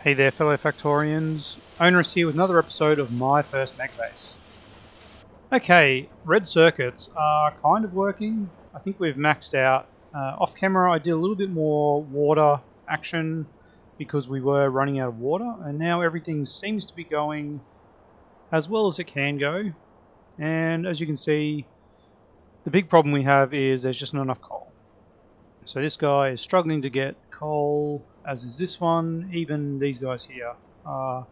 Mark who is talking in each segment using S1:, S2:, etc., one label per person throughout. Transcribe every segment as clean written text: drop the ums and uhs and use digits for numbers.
S1: Hey there, fellow Factorians. Onerous here with another episode of My First Megabase. Okay, red circuits are kind of working. I think we've maxed out. Off camera, I did a little bit more water action because we were running out of water, and now everything seems to be going as well as it can go. And as you can see, the big problem we have is there's just not enough coal. So this guy is struggling to get coal, as is this one. Even these guys here are,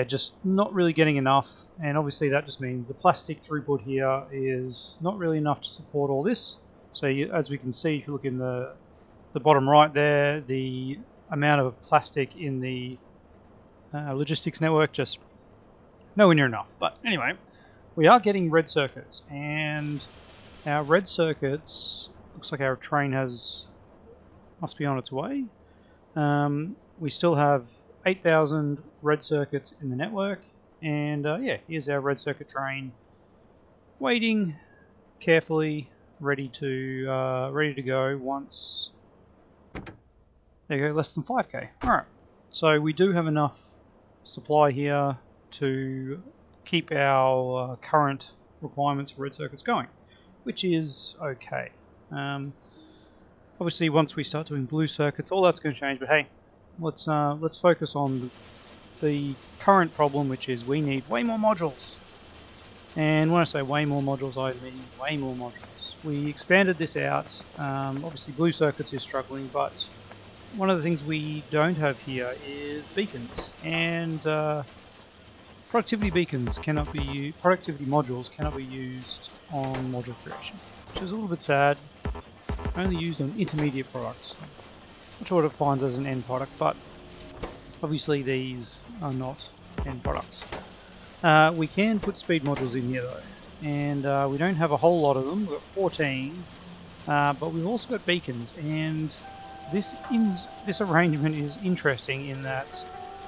S1: just not really getting enough. And obviously that just means the plastic throughput here is not really enough to support all this. So as we can see, if you look in the bottom right there, the amount of plastic in the logistics network just nowhere near enough. But anyway, we are getting red circuits, and our red circuits, looks like our train must be on its way. We still have 8,000 red circuits in the network, and here's our red circuit train waiting carefully, ready to go once. There you go, less than 5k. Alright, so we do have enough supply here to keep our current requirements for red circuits going, which is okay. Obviously, once we start doing blue circuits, all that's going to change. But hey, let's focus on the current problem, which is we need way more modules. And when I say way more modules, I mean way more modules. We expanded this out. Obviously, blue circuits is struggling, but one of the things we don't have here is beacons, and productivity modules cannot be used on module creation, which is a little bit sad. Only used on intermediate products. Not sure what it defines as an end product, but obviously these are not end products. We can put speed modules in here though, and we don't have a whole lot of them. We've got 14, but we've also got beacons, and this arrangement is interesting in that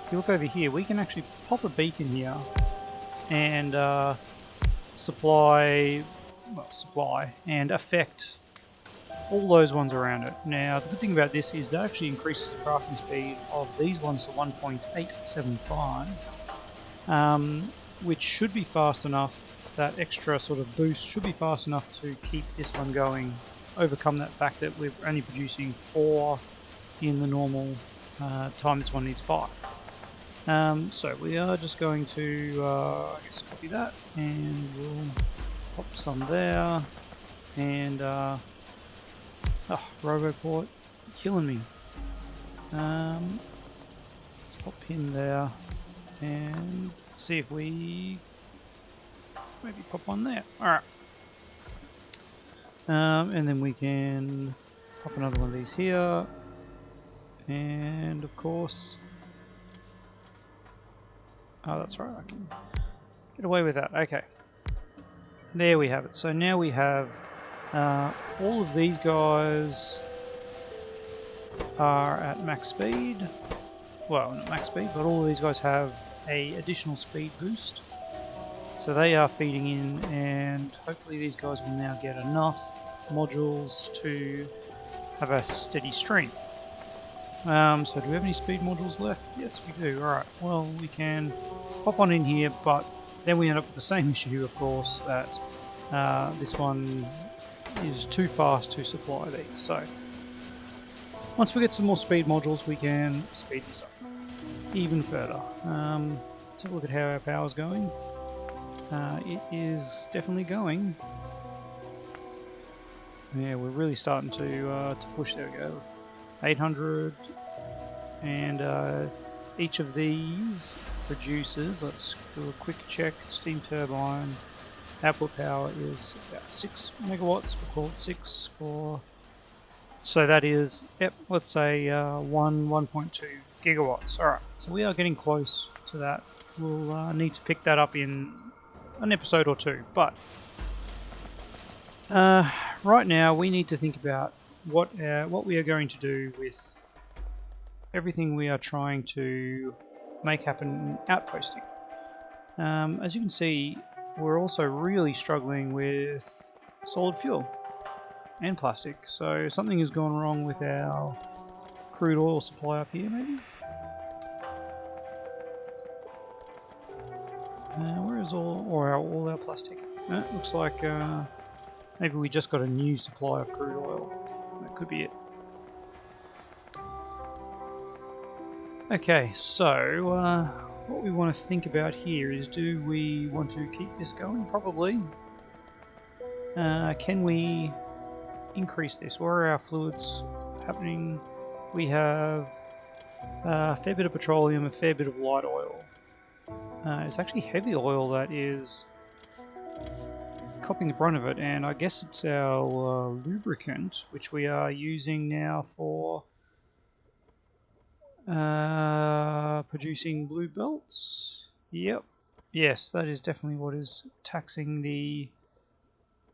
S1: if you look over here, we can actually pop a beacon here and supply and affect all those ones around it. Now, the good thing about this is that actually increases the crafting speed of these ones to 1.875, which should be fast enough. That extra sort of boost should be fast enough to keep this one going, overcome that fact that we're only producing 4 in the normal time this one needs 5. So we are just going to I guess copy that, and we'll pop some there, and roboport, killing me. Let's pop pin there, and see if we maybe pop one there. Alright. And then we can pop another one of these here, and of course, oh that's right, I can get away with that. Okay, there we have it. So now we have all of these guys are at max speed. Well, not max speed, but all of these guys have a additional speed boost. So they are feeding in, and hopefully these guys will now get enough modules to have a steady stream. So do we have any speed modules left? Yes, we do. Alright, well, we can pop one in here, but then we end up with the same issue, of course, that this one is too fast to supply these. So once we get some more speed modules, we can speed this up even further. Let's have a look at how our power is going. It is definitely going. Yeah, we're really starting to push. There we go. 800, and each of these produces, let's do a quick check, steam turbine output power is about 6 megawatts. We'll call it 6 for, so that is, let's say 1.2 gigawatts. Alright, so we are getting close to that. We'll need to pick that up in an episode or two, but right now we need to think about what we are going to do with everything we are trying to make happen in outposting. As you can see, we're also really struggling with solid fuel and plastic, so something has gone wrong with our crude oil supply up here maybe. Where is all our plastic? Looks like maybe we just got a new supply of crude oil. That could be it. Okay, so what we want to think about here is, do we want to keep this going? Probably. Can we increase this? Where are our fluids happening? We have a fair bit of petroleum, a fair bit of light oil. It's actually heavy oil that is copying the brunt of it, and I guess it's our lubricant, which we are using now for producing blue belts. Yep. Yes, that is definitely what is taxing the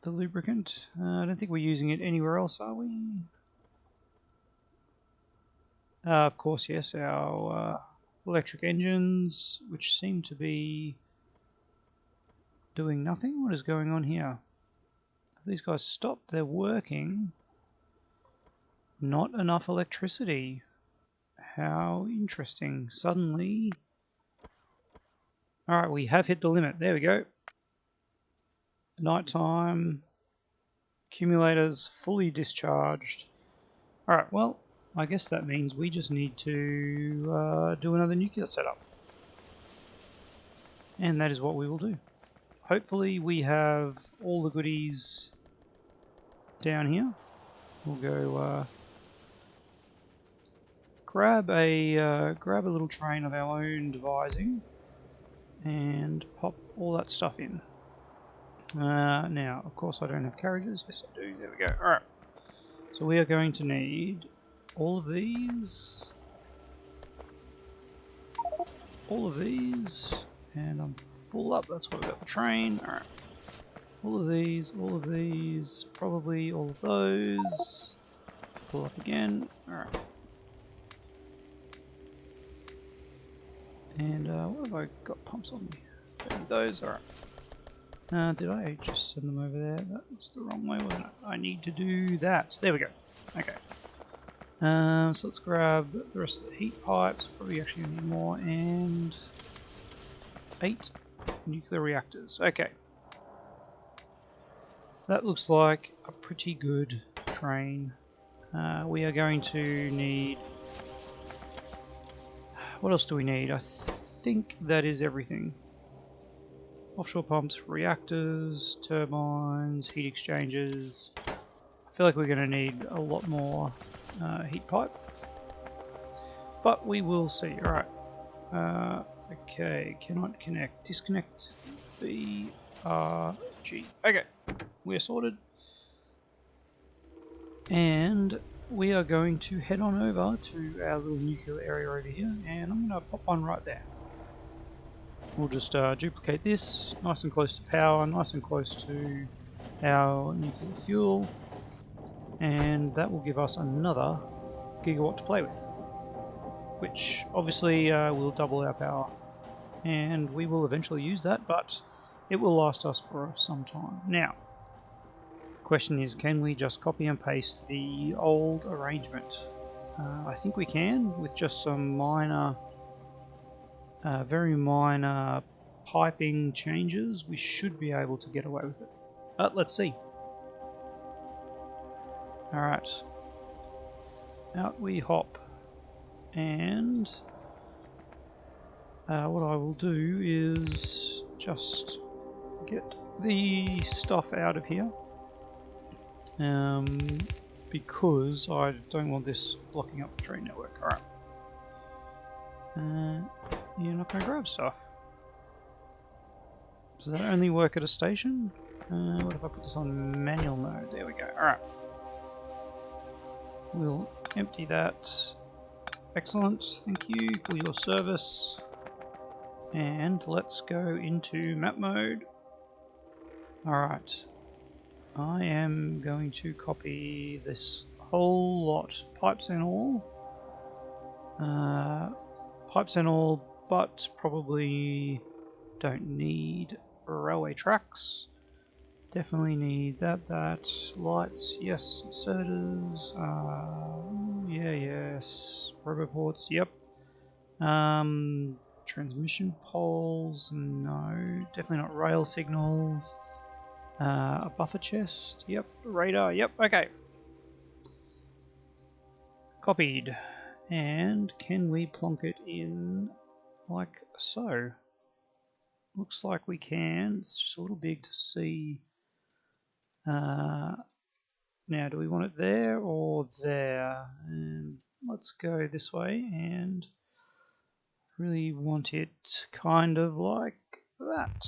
S1: lubricant. I don't think we're using it anywhere else, are we? Of course, yes, our electric engines, which seem to be doing nothing. What is going on here? Have these guys stopped? They're working. Not enough electricity. How interesting. Suddenly... Alright, we have hit the limit. There we go. Nighttime. Accumulators fully discharged. Alright, well, I guess that means we just need to do another nuclear setup. And that is what we will do. Hopefully we have all the goodies down here. We'll go grab a little train of our own devising and pop all that stuff in. Now, of course I don't have carriages. Yes I do. There we go. Alright. So we are going to need all of these, and I'm full up. That's why we've got the train. Alright. All of these, probably all of those. Pull up again. Alright. And what have I got pumps on me? Those, alright. Did I just send them over there? That was the wrong way, wasn't it? I need to do that. There we go. Okay. So let's grab the rest of the heat pipes. Probably actually need more. And 8 nuclear reactors. Okay. That looks like a pretty good train. We are going to need... What else do we need? I think that is everything. Offshore pumps, reactors, turbines, heat exchangers. I feel like we're going to need a lot more heat pipe. But we will see. Alright. Okay, cannot connect. Disconnect BRG. Okay, we're sorted. And we are going to head on over to our little nuclear area over here, and I'm going to pop one right there. We'll just duplicate this, nice and close to power, nice and close to our nuclear fuel, and that will give us another gigawatt to play with, which obviously will double our power, and we will eventually use that, but it will last us for some time. Now, the question is, can we just copy and paste the old arrangement? I think we can, with just some minor, very minor piping changes. We should be able to get away with it. But let's see. Alright. Out we hop. And what I will do is just get the stuff out of here. Because I don't want this blocking up the train network. Alright. You're not going to grab stuff. Does that only work at a station? What if I put this on manual mode? There we go. Alright. We'll empty that. Excellent. Thank you for your service. And let's go into map mode. Alright. I am going to copy this whole lot. Pipes and all. Pipes and all, but probably don't need railway tracks. Definitely need that. Lights, yes. Inserters, yeah, yes. Roboports, yep. Transmission poles, no. Definitely not rail signals. A buffer chest, yep. Radar, yep, okay. Copied. And can we plonk it in like so? Looks like we can. It's just a little big to see. Now, do we want it there or there? And let's go this way and really want it kind of like that.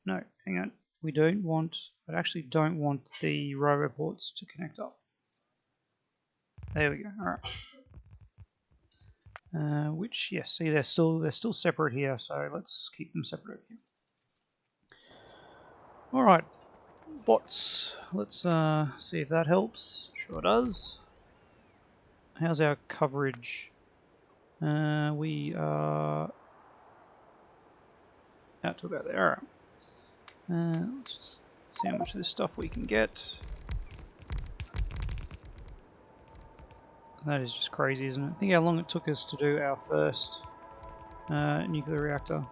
S1: No, hang on. We don't want, I actually don't want the roboports to connect up. There we go. All right. Which, yes, see, they're still separate here, so let's keep them separate here. All right, bots. Let's see if that helps. Sure does. How's our coverage? We are out to about there. All right. Let's just see how much of this stuff we can get. That is just crazy, isn't it? Think how long it took us to do our first nuclear reactor.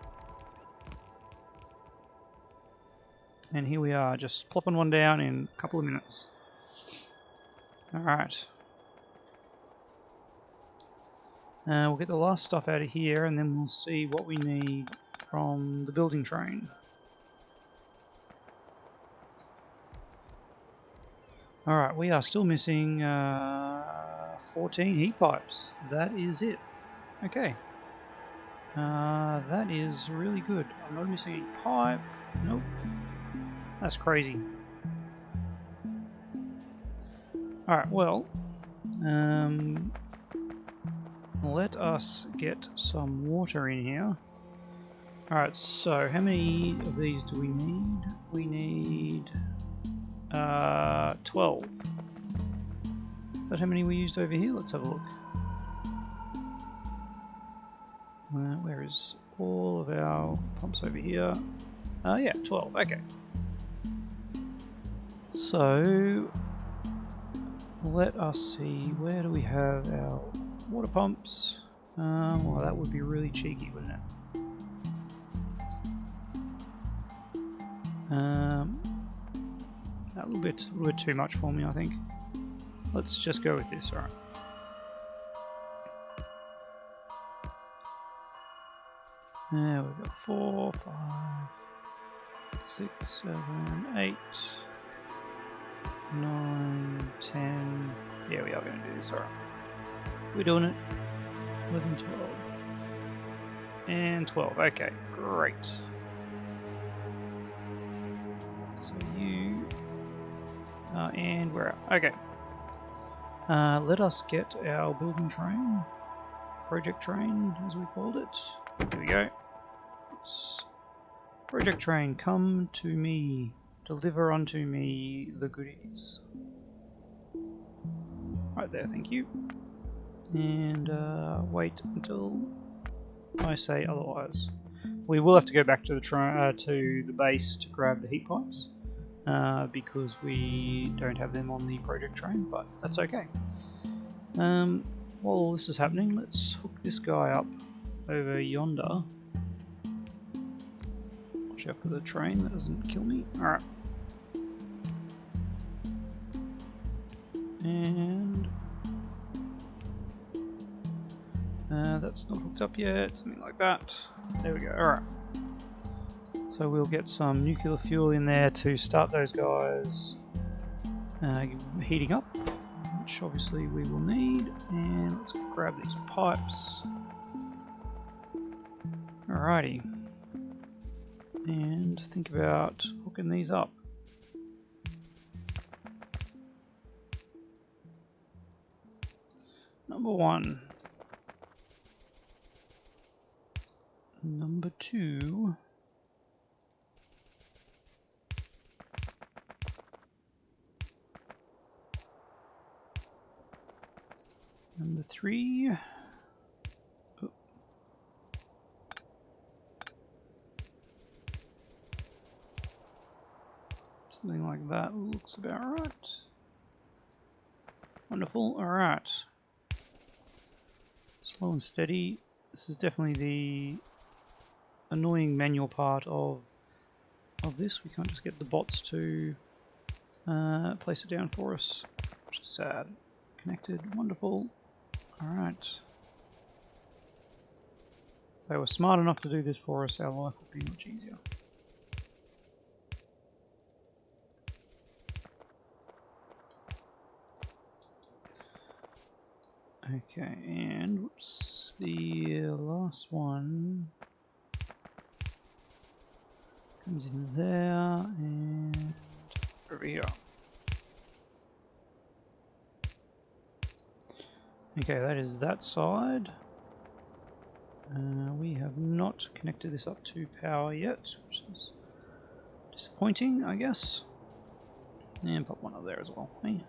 S1: And here we are, just plopping one down in a couple of minutes. Alright. We'll get the last stuff out of here and then we'll see what we need from the building train. Alright, we are still missing 14 heat pipes. That is it. Okay. That is really good. I'm not missing any pipe. Nope. That's crazy. Alright, well, let us get some water in here. Alright, so how many of these do we need? We need 12. Is that how many we used over here? Let's have a look. Where is all of our pumps over here? Yeah, 12, okay. So, let us see, where do we have our water pumps? Well, that would be really cheeky, wouldn't it? A little bit too much for me, I think. Let's just go with this, alright. Now we've got 4, 5, 6, 7, 8, 9, 10. Yeah, we are going to do this, alright. We're doing it. 11, 12. And 12. Okay, great. So you... and we're out. Okay. Let us get our building train. Project train, as we called it. Here we go. Oops. Project train, come to me. Deliver unto me the goodies. Right there, thank you. And wait until I say otherwise. We will have to go back to the base to grab the heat pipes because we don't have them on the project train, but that's okay. While all this is happening, let's hook this guy up over yonder. Watch out for the train, that doesn't kill me. Alright. And that's not hooked up yet, something like that. There we go, alright. So we'll get some nuclear fuel in there to start those guys heating up, which obviously we will need. And let's grab these pipes. Alrighty. And think about hooking these up. Number 1. Number 2. Number 3. Oh. Something like that looks about right. Wonderful, alright. Slow and steady. This is definitely annoying manual part of this. We can't just get the bots to place it down for us, which is sad. Connected, wonderful. Alright. If they were smart enough to do this for us, our life would be much easier. Okay, and whoops, the last one comes in there and over here. Okay, that is that side. We have not connected this up to power yet, which is disappointing, I guess. And pop one up there as well. Hey.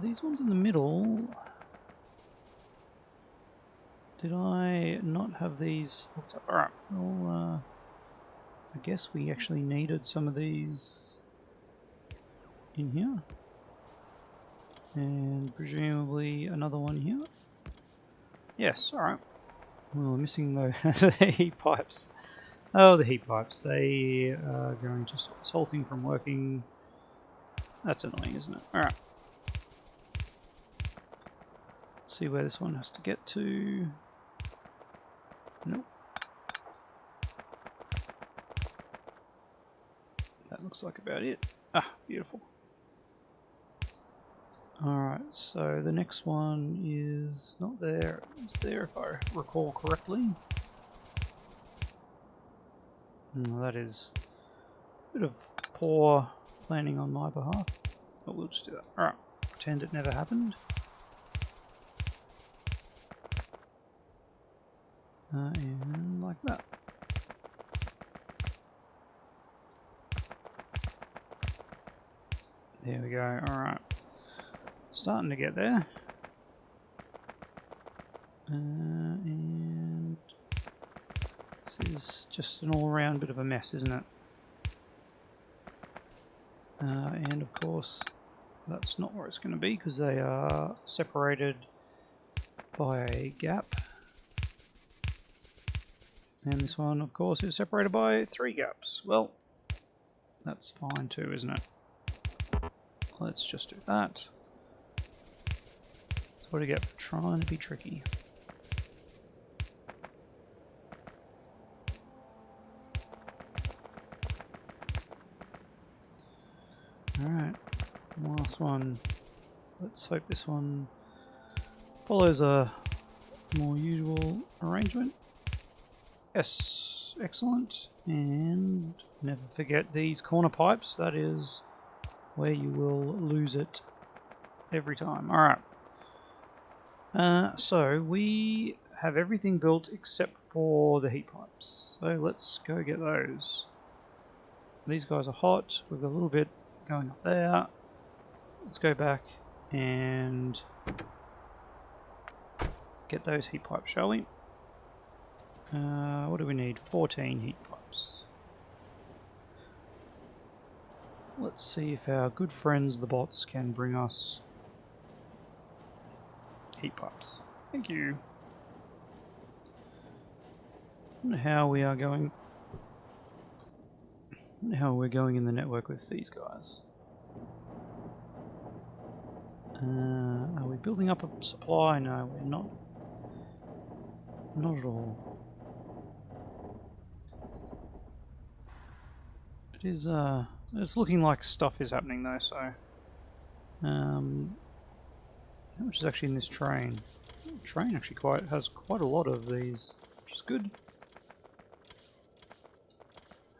S1: These ones in the middle. Did I not have these hooked up? Alright, well, I guess we actually needed some of these in here. And presumably another one here. Yes, alright. Well, we're missing the heat pipes. Oh, the heat pipes. They are going to stop this whole thing from working. That's annoying, isn't it? Alright. See where this one has to get to. Nope. That looks like about it. Ah, beautiful. Alright, so the next one is not there. It's there if I recall correctly. That is a bit of poor planning on my behalf. But we'll just do that. Alright, pretend it never happened. And like that. There we go, alright. Starting to get there. And this is just an all-round bit of a mess, isn't it? And of course, that's not where it's going to be because they are separated by a gap. And this one, of course, is separated by 3 gaps. Well, that's fine too, isn't it? Let's just do that. That's what I get for trying to be tricky. Alright, last one. Let's hope this one follows a more usual arrangement. Yes, excellent. And never forget these corner pipes. That is where you will lose it every time. Alright. So we have everything built except for the heat pipes. So let's go get those. These guys are hot. We've got a little bit going up there. Let's go back and get those heat pipes, shall we? What do we need? 14 heat pipes. Let's see if our good friends the bots can bring us heat pipes. Thank you. I wonder how we are going. I wonder how we're going in the network with these guys. Are we building up a supply? No, we're not. Not at all. It is, it's looking like stuff is happening though, so... how much is actually in this train? The train actually has quite a lot of these, which is good.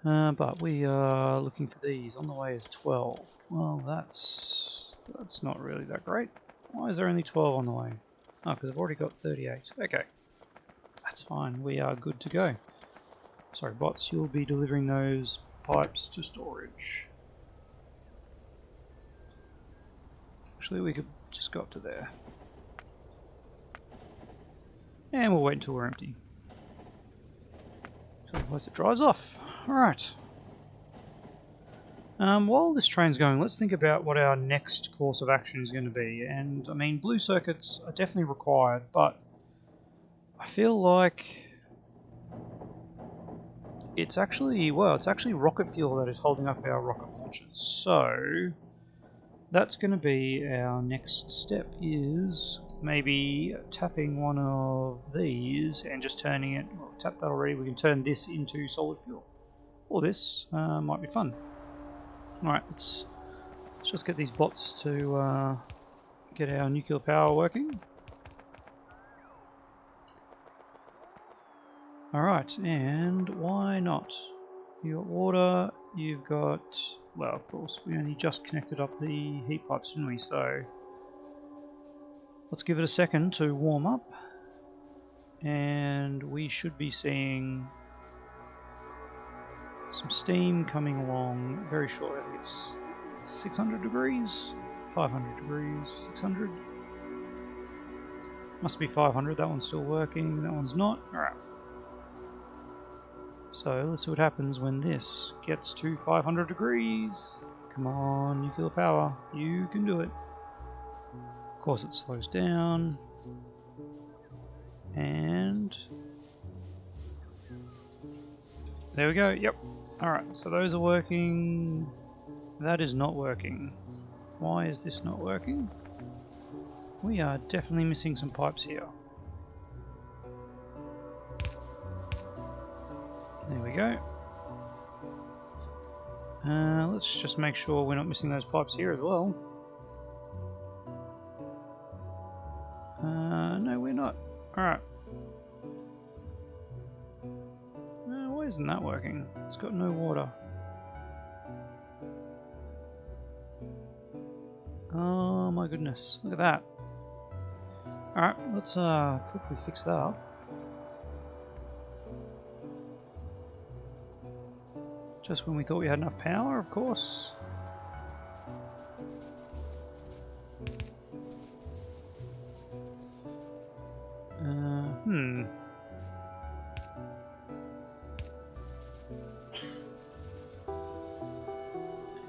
S1: But we are looking for these. On the way is 12. Well, that's not really that great. Why is there only 12 on the way? Oh, because I've already got 38. Okay. That's fine. We are good to go. Sorry, bots, you'll be delivering those pipes to storage. Actually, we could just go up to there. And we'll wait until we're empty. Otherwise it drives off. Alright. While this train's going, let's think about what our next course of action is going to be. And, I mean, blue circuits are definitely required, but I feel like it's actually, well, it's actually rocket fuel that is holding up our rocket launchers. So that's going to be our next step, is maybe tapping one of these and just turning it, well, tapped that already, we can turn this into solid fuel. Or this might be fun. Alright, let's just get these bots to get our nuclear power working. Alright, and why not? You've got water, you've got, well, of course, we only just connected up the heat pipes, didn't we? So let's give it a second to warm up, and we should be seeing some steam coming along very shortly. I think it's 600 degrees, 500 degrees, 600. Must be 500, that one's still working, that one's not. Alright. So let's see what happens when this gets to 500 degrees. Come on, nuclear power, you can do it. Of course it slows down. And there we go, yep. Alright, so those are working. That is not working. Why is this not working? We are definitely missing some pipes here. There we go. Let's just make sure we're not missing those pipes here as well. No, we're not. Alright. Why isn't that working? It's got no water. Oh my goodness, look at that. Alright, let's quickly fix that up. Just when we thought we had enough power, of course.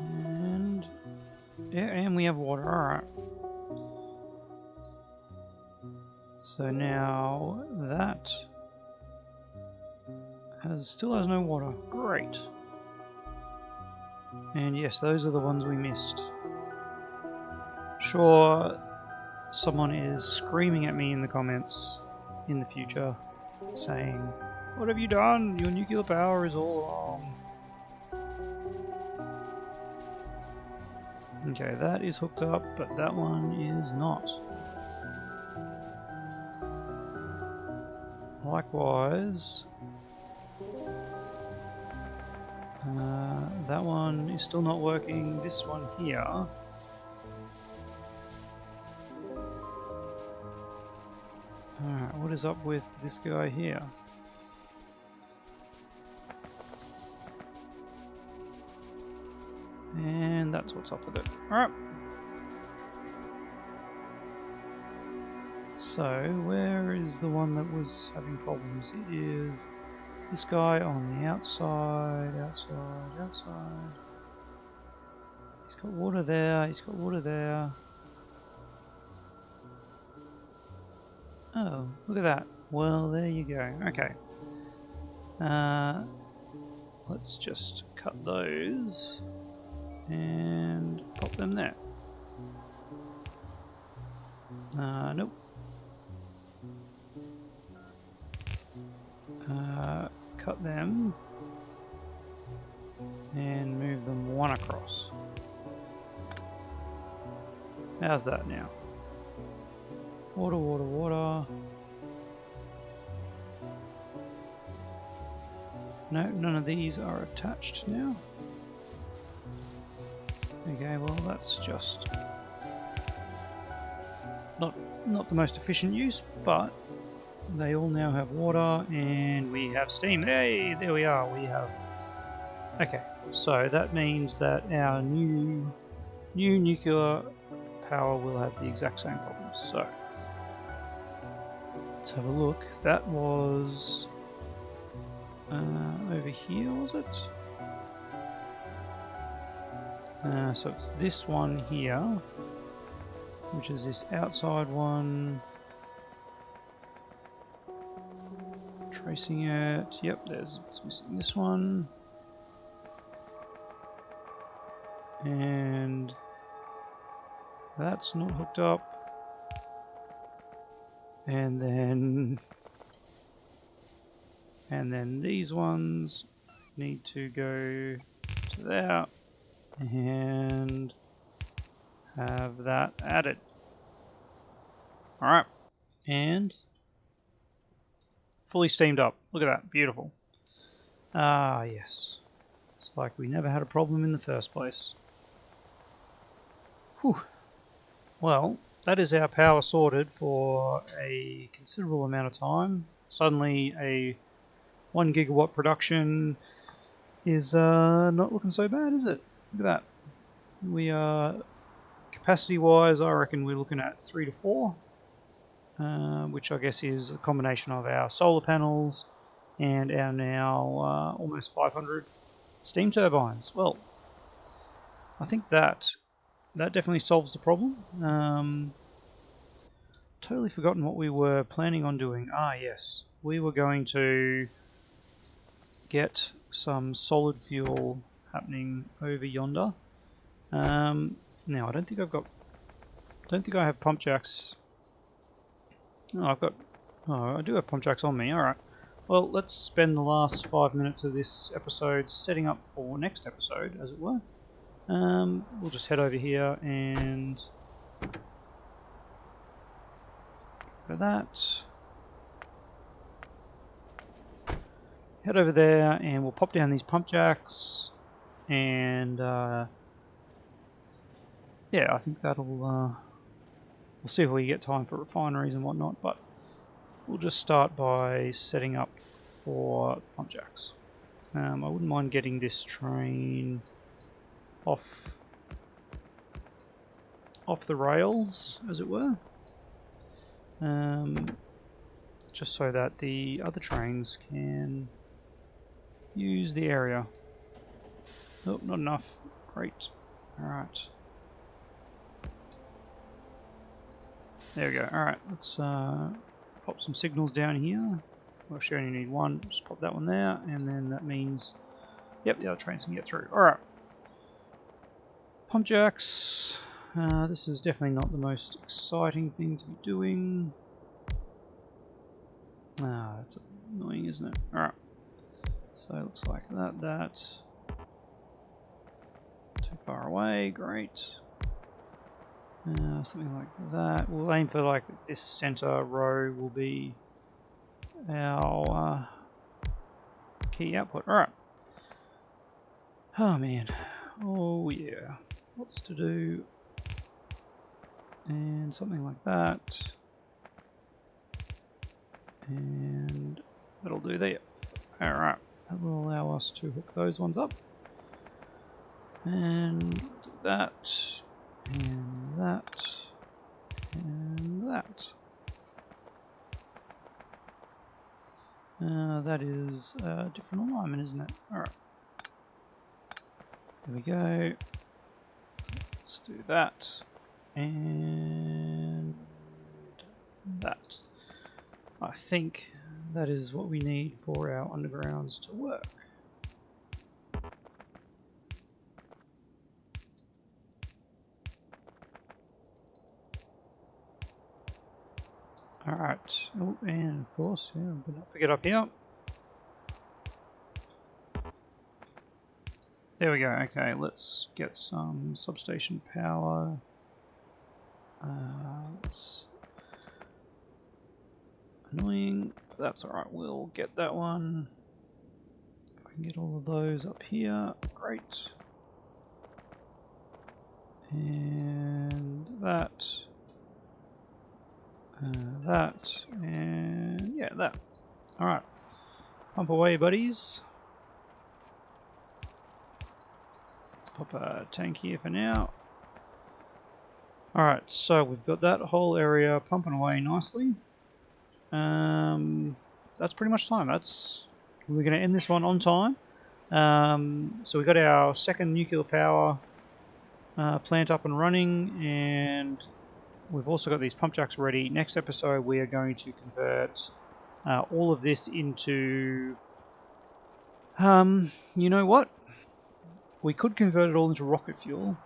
S1: And yeah, and we have water. Alright. So now that still has no water. Great. And yes, those are the ones we missed. Sure, someone is screaming at me in the comments in the future saying, "What have you done? Your nuclear power is all wrong." Okay, that is hooked up, but that one is not. Likewise, that one is still not working. This one here. Alright, what is up with this guy here? And that's what's up with it. Alright. So, where is the one that was having problems? It is this guy on the outside. He's got water there, he's got water there. Oh, look at that. Well, there you go. Okay. Let's just cut those and pop them there. Nope. Cut them and move them one across. How's that now? Water, water, water. No, none of these are attached now. Okay, well that's just not the most efficient use, but they all now have water and we have steam. Hey, there we are. We have. Okay, so that means that our new nuclear power will have the exact same problems. So let's have a look. That was over here, was it? So it's this one here, which is this outside one. tracing it. Yep, it's missing this one. And that's not hooked up. And then these ones need to go to there and have that added. Alright, and fully steamed up. Look at that, beautiful. Ah, yes. It's like we never had a problem in the first place. Whew. Well, that is our power sorted for a considerable amount of time. Suddenly a 1 gigawatt production is not looking so bad, is it? Look at that. We are, capacity-wise, I reckon we're looking at 3 to 4, which I guess is a combination of our solar panels and our now almost 500 steam turbines. Well, I think that definitely solves the problem. Totally forgotten what we were planning on doing. Ah, yes. We were going to get some solid fuel happening over yonder. Now I don't think I have pump jacks. Oh, I do have pump jacks on me. All right. Well, let's spend the last 5 minutes of this episode setting up for next episode, as it were. We'll just head over here and go that. Head over there and we'll pop down these pump jacks and yeah, I think that'll we'll see if we get time for refineries and whatnot, but we'll just start by setting up for pump jacks. I wouldn't mind getting this train off the rails, as it were, just so that the other trains can use the area. Oh, not enough. Great. Alright. There we go. Alright, let's pop some signals down here. We actually only need one. Just pop that one there, and then that means, yep, the other trains can get through. Alright. Pump jacks. This is definitely not the most exciting thing to be doing. That's annoying, isn't it? Alright. So it looks like that. Too far away, great. Something like that. We'll aim for like this center row will be our key output. Alright. Oh man. Oh yeah. Lots to do. And something like that. And that'll do there. Alright. That will allow us to hook those ones up. And do that. And that. And that. That is a different alignment, isn't it? Alright. There we go. Let's do that. And that. I think that is what we need for our undergrounds to work. Alright, oh, and of course, yeah, but not forget up here. There we go, okay, let's get some substation power. It's annoying, but that's alright, we'll get that one. If I can get all of those up here, great. And that. That, and yeah, that. Alright, pump away, buddies. Let's pop a tank here for now. Alright, so we've got that whole area pumping away nicely. That's pretty much time. We're going to end this one on time. So we got our second nuclear power plant up and running, and we've also got these pump jacks ready. Next episode we are going to convert all of this into... you know what? We could convert it all into rocket fuel.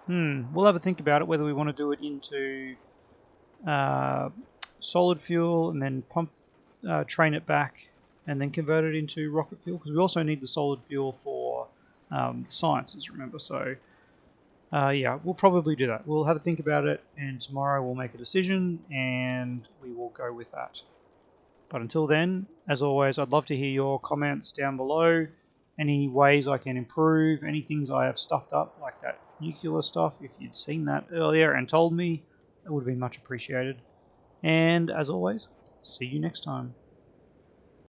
S1: We'll have a think about it, whether we want to do it into solid fuel and then train it back and then convert it into rocket fuel, because we also need the solid fuel for the sciences, remember? So yeah, we'll probably do that. We'll have a think about it, and tomorrow we'll make a decision and we will go with that. But until then, as always, I'd love to hear your comments down below. Any ways I can improve, any things I have stuffed up, like that nuclear stuff. If you'd seen that earlier and told me, it would have been much appreciated. And as always, see you next time.